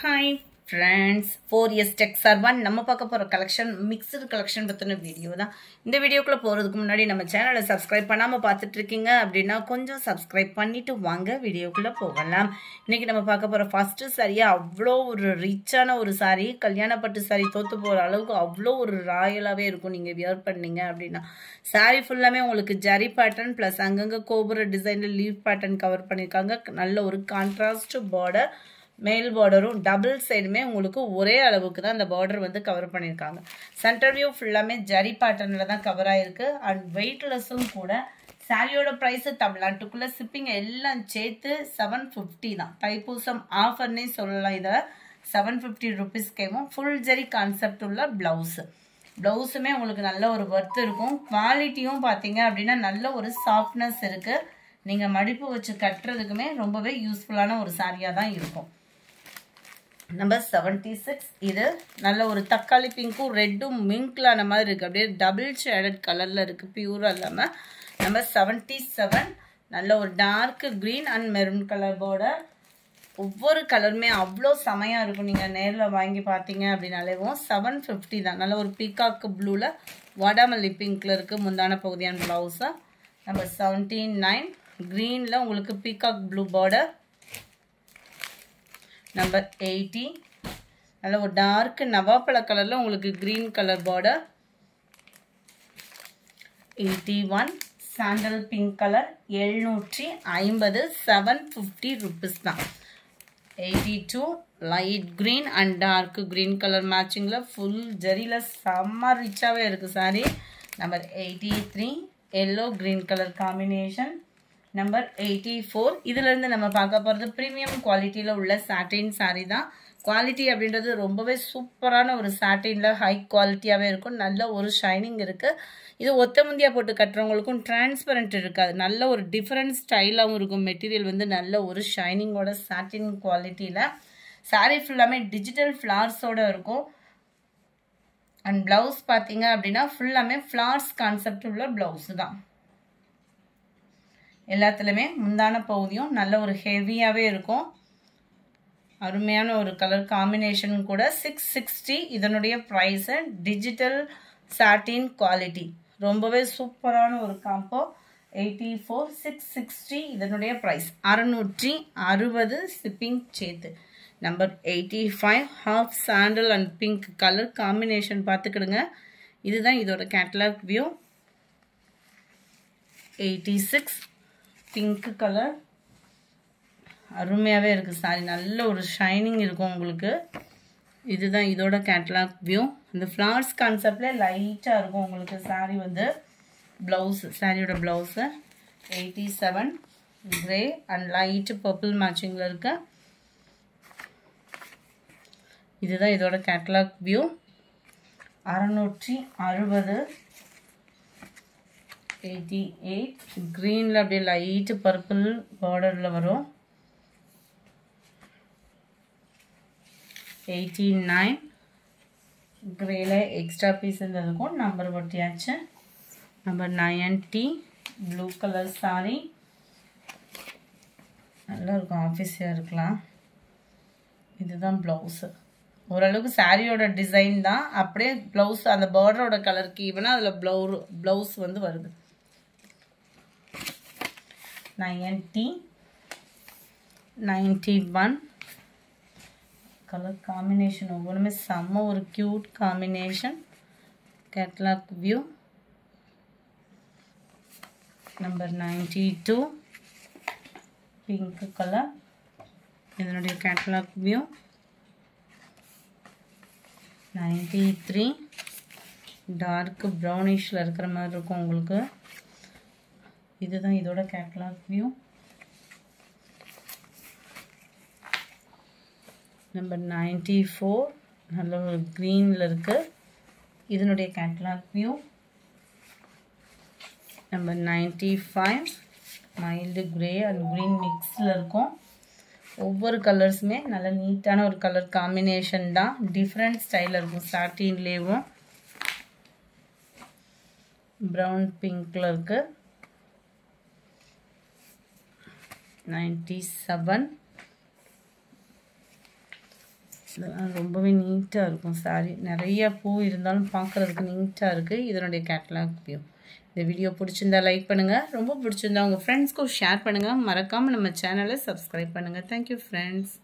Hi friends, 4S Tech Sarvan நம்ம பார்க்க போற கலெக்ஷன் மிக்ஸ்டு கலெக்ஷன் பத்தின வீடியோ தான். இந்த வீடியோக்குள்ள போறதுக்கு முன்னாடி நம்ம சேனலை சப்ஸ்கிரைப் பண்ணாம பார்த்துட்டு இருக்கீங்க அப்படினா கொஞ்சம் சப்ஸ்கிரைப் பண்ணிட்டு வாங்க வீடியோக்குள்ள போகலாம். இன்னைக்கு நம்ம பார்க்க போற ஃபர்ஸ்ட் saree அவ்ளோ ஒரு ரிச்சான ஒரு saree, கல்யாண பட்டு saree தோத்து போற அளவுக்கு அவ்ளோ ஒரு ராயலாவே இருக்கும் நீங்க வியர் பண்ணீங்க அப்படினா. saree ஃபுல்லாமே உங்களுக்கு ஜரி பேட்டர்ன் பிளஸ் அங்கங்க கோபுர டிசைன்ல லீஃப் பேட்டர்ன் கவர் பண்ணிருக்காங்க. நல்ல ஒரு கான்ட்ராஸ்ட் பார்டர், மேல் பார்டரும் டபுள் சைடுமே உங்களுக்கு ஒரே அளவுக்கு தான் அந்த பார்டர் வந்து கவர் பண்ணியிருக்காங்க. சென்டர் வியூ ஃபுல்லாமே ஜரி பேட்டர்ன்ல தான் கவர் ஆயிருக்கு அண்ட் வெயிட்லெஸ்ஸும் கூட. சாரியோட ப்ரைஸ் தமிழ்நாட்டுக்குள்ள ஷிப்பிங் எல்லாம் சேர்த்து 750 தான். தைப்பூசம் ஆஃபர்னே சொல்லலாம். இதை 750 ருபீஸ்க்கேவும் ஃபுல் ஜரி கான்செப்ட் உள்ள பிளவுஸ். பிளவுஸுமே உங்களுக்கு நல்ல ஒரு ஒர்த் இருக்கும். குவாலிட்டியும் பார்த்தீங்க அப்படின்னா நல்ல ஒரு சாஃப்ட்னஸ் இருக்கு. நீங்க மடிப்பு வச்சு கட்டுறதுக்குமே ரொம்பவே யூஸ்ஃபுல்லான ஒரு சாரியா தான் இருக்கும். நம்பர் 76. இது நல்ல ஒரு தக்காளி பிங்க்கும் ரெட்டும் மிங்க்லான மாதிரி இருக்கு. அப்படியே டபுள் ஷேடட் கலர்ல இருக்கு, பியூரா இல்லாம. நம்பர் 77. நல்ல ஒரு dark green and maroon colour border. ஒவ்வொரு கலருமே அவ்வளோ செமையா இருக்கும். நீங்க நேரில் வாங்கி பார்த்தீங்க அப்படின்னாலேவும் 750 தான். நல்ல ஒரு பீகாக் ப்ளூல வாடாமல்லி பிங்க்ல இருக்கு முந்தான பகுதியான பிளவுஸ். நம்பர் 79. கிரீன்ல உங்களுக்கு பீகாக் ப்ளூ பார்டர். நம்பர் 80. நல்ல ஒரு டார்க் நவாப்பழ கலர்ல உங்களுக்கு green colour border. 81. Sandal pink colour. 750, 750 rupees தான். 82. Light green and dark green colour மேட்சிங்ல ஃபுல் ஜரியில செம்ம ரிச்சாவே இருக்கு sari. Number 83. Yellow green colour combination. Number 84. இதுல இருந்து நம்ம பார்க்க போறது பிரீமியம் குவாலிட்டியில உள்ள சாட்டின் சாரி தான். குவாலிட்டி அப்படின்றது ரொம்பவே சூப்பரான ஒரு சாட்டின்ல ஹை குவாலிட்டியாவே இருக்கும். நல்ல ஒரு ஷைனிங் இருக்கு. இது ஒத்த முந்தியா போட்டு கட்டுறவங்களுக்கும் டிரான்ஸ்பரண்ட் இருக்காது. நல்ல ஒரு டிஃபரெண்ட் ஸ்டைலாகவும் இருக்கும். மெட்டீரியல் வந்து நல்ல ஒரு ஷைனிங்கோட சாட்டின் குவாலிட்டியில. சாரி ஃபுல்லாமே டிஜிட்டல் ஃபிளார்ஸோட இருக்கும். அண்ட் பிளவுஸ் பார்த்தீங்க அப்படின்னா ஃபுல்லாமே ஃபிளார்ஸ் கான்செப்ட் உள்ள பிளவுஸ் தான். எல்லாத்துலயுமே முந்தான பகுதியும் நல்ல ஒரு ஹெவியாவே இருக்கும். அருமையான ஒரு கலர் காம்பினேஷன் கூட. 660 இதனுடைய பிரைஸ். டிஜிட்டல் சாட்டின் குவாலிட்டி ரொம்பவே சூப்பரான ஒரு காம்போ. 84, 660 இதனுடைய பிரைஸ். 660 ஷிப்பிங் சேர்த்து. Number 85. Half sandal and pink colour combination பார்த்துக்கிடுங்க. இதுதான் இதோட கேட்டலாக் வியூ. 86. பிங்க் கலர் அருமையாவே இருக்கு சாரி. நல்ல ஒரு ஷைனிங் இருக்கும் உங்களுக்கு. இதுதான் இதோட கேட்டலாக் வியூ. இந்த ஃப்ளார்ஸ் கான்செப்ட்ல லைட்டா இருக்கும் உங்களுக்கு சாரி வந்து. பிளவுஸ், சாரியோட blouse 87. Grey and light purple மேட்சிங்ல இருக்கு. இதுதான் இதோட கேட்டலாக் வியூ. 660. 88. கிரீன்ல அப்படியே லைட் பர்பிள் பார்டர்ல வரும். 89. கிரேல எக்ஸ்ட்ரா பீஸ் இருக்கும். நம்பர் ஒட்டியாச்சு. நம்பர் 90. Blue colour sari. நல்லா இருக்கும், ஆஃபீஸியாக இருக்கலாம். இதுதான் பிளவுஸ். ஓரளவுக்கு சாரியோட டிசைன் தான், அப்படியே பிளவுஸ் அந்த பார்டரோட கலருக்கு ஈவனா அதில் பிளவுஸ் வந்து வருது. 90. 91. கலர் காம்பினேஷன் ஒவ்வொன்றுமே செம்ம ஒரு cute combination. Catalogue view. Number 92. Pink colour. இதனுடைய கேட்லாக் வியூ. 93. டார்க் ப்ரௌனிஷ்ல இருக்கிற மாதிரி இருக்கும் உங்களுக்கு. இதுதான் இதோட கேட்டலாக் வியூ. நம்பர் 94. நல்ல ஒரு கிரீன்ல இருக்கு. இதனுடைய catalogue view. Number 95. Mild grey and green மிக்ஸ்ல இருக்கும். ஒவ்வொரு கலர்ஸுமே நல்ல நீட்டான ஒரு கலர் காம்பினேஷன் தான். டிஃப்ரெண்ட் ஸ்டைலில் இருக்கும். சாட்டின்லேயும் ப்ரௌன் பிங்க்ல இருக்கு. 97. ரொம்பவே நீட்டாக இருக்கும் சாரி. நிறைய பூ இருந்தாலும் பார்க்குறதுக்கு நீட்டாக இருக்குது. இதனுடைய கேட்லாக் வியூ. இந்த வீடியோ பிடிச்சிருந்தா லைக் பண்ணுங்கள். ரொம்ப பிடிச்சிருந்தா உங்கள் ஃப்ரெண்ட்ஸ்க்கும் ஷேர் பண்ணுங்கள். மறக்காமல் நம்ம சேனலை சப்ஸ்கிரைப் பண்ணுங்கள். Thank you friends.